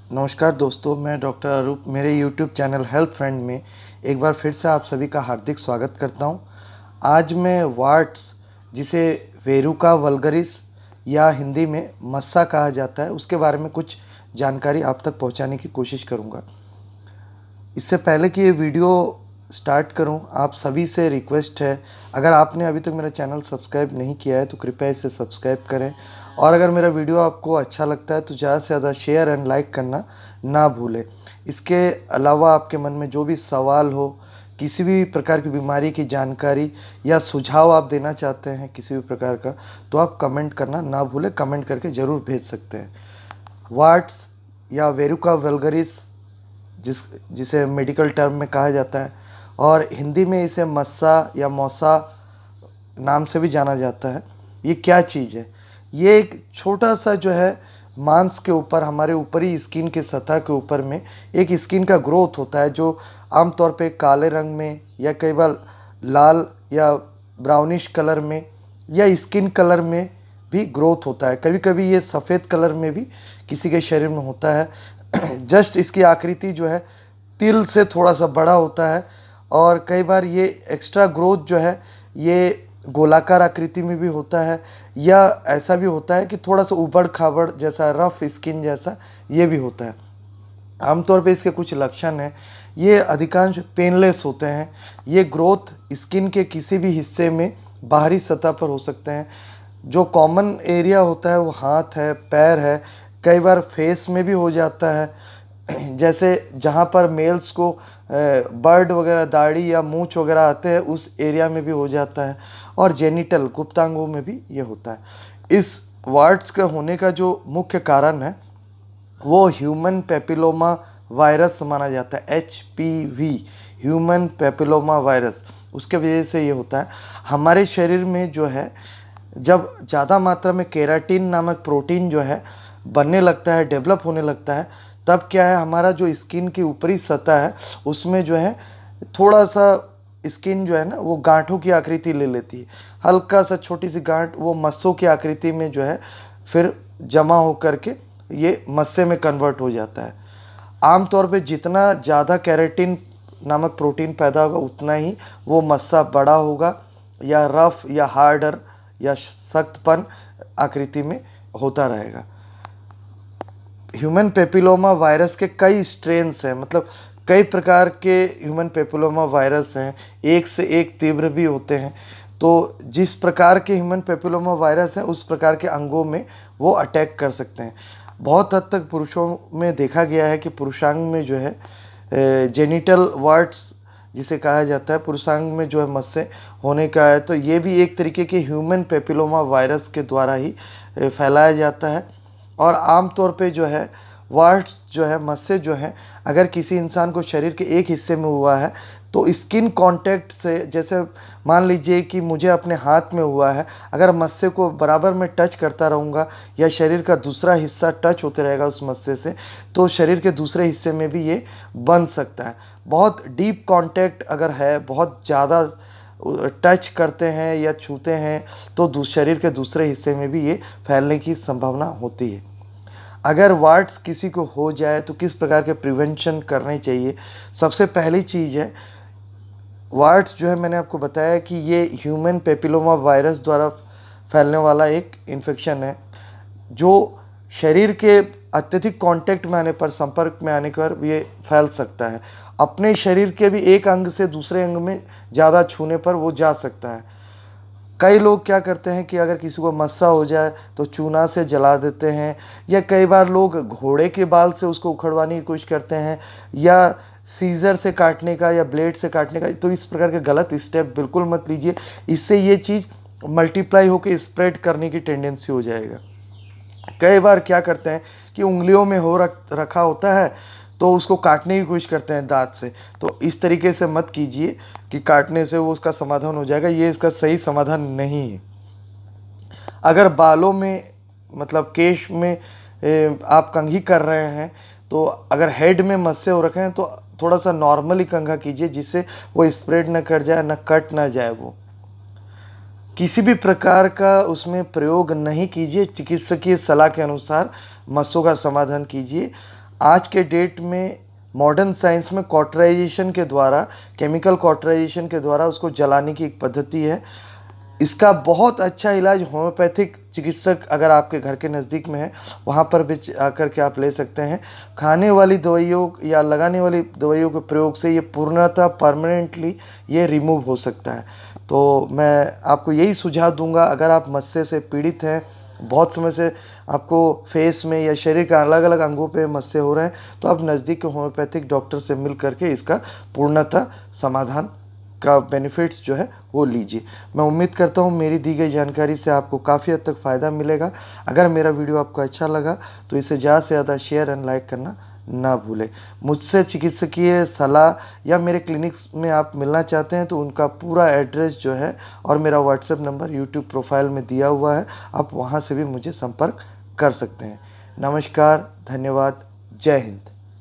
नमस्कार दोस्तों, मैं डॉक्टर अरूप मेरे यूट्यूब चैनल हेल्थ फ्रेंड में एक बार फिर से आप सभी का हार्दिक स्वागत करता हूं। आज मैं वार्ट्स, जिसे वेरुका वल्गरिस या हिंदी में मस्सा कहा जाता है, उसके बारे में कुछ जानकारी आप तक पहुंचाने की कोशिश करूंगा। इससे पहले कि ये वीडियो स्टार्ट करूं, आप सभी से रिक्वेस्ट है, अगर आपने अभी तक मेरा चैनल सब्सक्राइब नहीं किया है तो कृपया इसे सब्सक्राइब करें। और अगर मेरा वीडियो आपको अच्छा लगता है तो ज़्यादा से ज़्यादा शेयर एंड लाइक करना ना भूलें। इसके अलावा आपके मन में जो भी सवाल हो, किसी भी प्रकार की बीमारी की जानकारी या सुझाव आप देना चाहते हैं किसी भी प्रकार का, तो आप कमेंट करना ना भूलें। कमेंट करके ज़रूर भेज सकते हैं। वार्ट्स या वेरुका वल्गरिस जिसे मेडिकल टर्म में कहा जाता है, और हिंदी में इसे मस्सा या मौसा नाम से भी जाना जाता है। ये क्या चीज़ है? ये एक छोटा सा जो है मांस के ऊपर, हमारे ऊपरी स्किन के सतह के ऊपर में एक स्किन का ग्रोथ होता है, जो आमतौर पे काले रंग में या कई बार लाल या ब्राउनिश कलर में या स्किन कलर में भी ग्रोथ होता है। कभी कभी ये सफ़ेद कलर में भी किसी के शरीर में होता है। जस्ट इसकी आकृति जो है तिल से थोड़ा सा बड़ा होता है, और कई बार ये एक्स्ट्रा ग्रोथ जो है ये गोलाकार आकृति में भी होता है, या ऐसा भी होता है कि थोड़ा सा उबड़ खाबड़ जैसा, रफ स्किन जैसा ये भी होता है। आमतौर पे इसके कुछ लक्षण हैं। ये अधिकांश पेनलेस होते हैं। ये ग्रोथ स्किन के किसी भी हिस्से में बाहरी सतह पर हो सकते हैं। जो कॉमन एरिया होता है वो हाथ है, पैर है, कई बार फेस में भी हो जाता है। जैसे जहाँ पर मेल्स को बर्ड वगैरह, दाढ़ी या मूंछ वगैरह आते हैं, उस एरिया में भी हो जाता है। और जेनिटल, गुप्तांगों में भी ये होता है। इस वार्ट्स का होने का जो मुख्य कारण है वो ह्यूमन पेपिलोमा वायरस माना जाता है। HPV, ह्यूमन पेपिलोमा वायरस, उसके वजह से ये होता है। हमारे शरीर में जो है, जब ज़्यादा मात्रा में केराटिन नामक प्रोटीन जो है बनने लगता है, डेवलप होने लगता है, तब क्या है, हमारा जो स्किन की ऊपरी सतह है उसमें जो है थोड़ा सा स्किन जो है ना वो गांठों की आकृति ले लेती है। हल्का सा छोटी सी गांठ वो मस्सों की आकृति में जो है फिर जमा हो करके ये मस्से में कन्वर्ट हो जाता है। आमतौर पे जितना ज़्यादा केराटिन नामक प्रोटीन पैदा होगा उतना ही वो मस्सा बड़ा होगा, या रफ या हार्डर या सख्तपन आकृति में होता रहेगा। ह्यूमन पेपिलोमा वायरस के कई स्ट्रेन्स हैं, मतलब कई प्रकार के ह्यूमन पेपिलोमा वायरस हैं, एक से एक तीव्र भी होते हैं। तो जिस प्रकार के ह्यूमन पेपिलोमा वायरस हैं उस प्रकार के अंगों में वो अटैक कर सकते हैं। बहुत हद तक पुरुषों में देखा गया है कि पुरुषांग में जो है जेनिटल वार्ट्स जिसे कहा जाता है, पुरुषांग में जो है मस्से होने का है, तो ये भी एक तरीके के ह्यूमन पेपिलोमा वायरस के द्वारा ही फैलाया जाता है। और आमतौर पे जो है वार्ट्स जो है, मस्से जो हैं, अगर किसी इंसान को शरीर के एक हिस्से में हुआ है तो स्किन कांटेक्ट से, जैसे मान लीजिए कि मुझे अपने हाथ में हुआ है, अगर मस्से को बराबर में टच करता रहूँगा या शरीर का दूसरा हिस्सा टच होते रहेगा उस मस्से से, तो शरीर के दूसरे हिस्से में भी ये बन सकता है। बहुत डीप कांटेक्ट अगर है, बहुत ज़्यादा टच करते हैं या छूते हैं, तो शरीर के दूसरे हिस्से में भी ये फैलने की संभावना होती है। अगर वार्ट्स किसी को हो जाए तो किस प्रकार के प्रिवेंशन करने चाहिए? सबसे पहली चीज़ है, वार्ट्स जो है, मैंने आपको बताया कि ये ह्यूमन पेपिलोमा वायरस द्वारा फैलने वाला एक इन्फेक्शन है, जो शरीर के अत्यधिक कांटेक्ट में आने पर, संपर्क में आने पर ये फैल सकता है। अपने शरीर के भी एक अंग से दूसरे अंग में ज़्यादा छूने पर वो जा सकता है। कई लोग क्या करते हैं कि अगर किसी को मस्सा हो जाए तो चूना से जला देते हैं, या कई बार लोग घोड़े के बाल से उसको उखड़वाने की कोशिश करते हैं, या सीज़र से काटने का या ब्लेड से काटने का। तो इस प्रकार के गलत स्टेप बिल्कुल मत लीजिए, इससे ये चीज़ मल्टीप्लाई होकर स्प्रेड करने की टेंडेंसी हो जाएगा। कई बार क्या करते हैं कि उंगलियों में हो रखा होता है तो उसको काटने की कोशिश करते हैं दांत से। तो इस तरीके से मत कीजिए कि काटने से वो उसका समाधान हो जाएगा, ये इसका सही समाधान नहीं है। अगर बालों में, मतलब केश में आप कंघी कर रहे हैं, तो अगर हेड में मस्से हो रखे हैं तो थोड़ा सा नॉर्मली कंघा कीजिए, जिससे वो स्प्रेड ना कर जाए, ना कट ना जाए। वो किसी भी प्रकार का उसमें प्रयोग नहीं कीजिए, चिकित्सकीय सलाह के अनुसार मस्सों का समाधान कीजिए। आज के डेट में मॉडर्न साइंस में कॉटराइजेशन के द्वारा, केमिकल कॉटराइजेशन के द्वारा उसको जलाने की एक पद्धति है। इसका बहुत अच्छा इलाज होम्योपैथिक चिकित्सक अगर आपके घर के नज़दीक में है, वहाँ पर भी आकर के आप ले सकते हैं। खाने वाली दवाइयों या लगाने वाली दवाइयों के प्रयोग से ये पूर्णतः परमानेंटली ये रिमूव हो सकता है। तो मैं आपको यही सुझाव दूंगा, अगर आप मस्से से पीड़ित हैं, बहुत समय से आपको फेस में या शरीर के अलग अलग अंगों पे मस्से हो रहे हैं, तो आप नज़दीक के होम्योपैथिक डॉक्टर से मिल करके इसका पूर्णतः समाधान का बेनिफिट्स जो है वो लीजिए। मैं उम्मीद करता हूँ मेरी दी गई जानकारी से आपको काफ़ी हद तक फ़ायदा मिलेगा। अगर मेरा वीडियो आपको अच्छा लगा तो इसे ज़्यादा से ज़्यादा शेयर एंड लाइक करना ना भूलें। मुझसे चिकित्सकीय सलाह या मेरे क्लिनिक्स में आप मिलना चाहते हैं तो उनका पूरा एड्रेस जो है और मेरा व्हाट्सएप नंबर यूट्यूब प्रोफाइल में दिया हुआ है, आप वहाँ से भी मुझे संपर्क कर सकते हैं। नमस्कार, धन्यवाद, जय हिंद।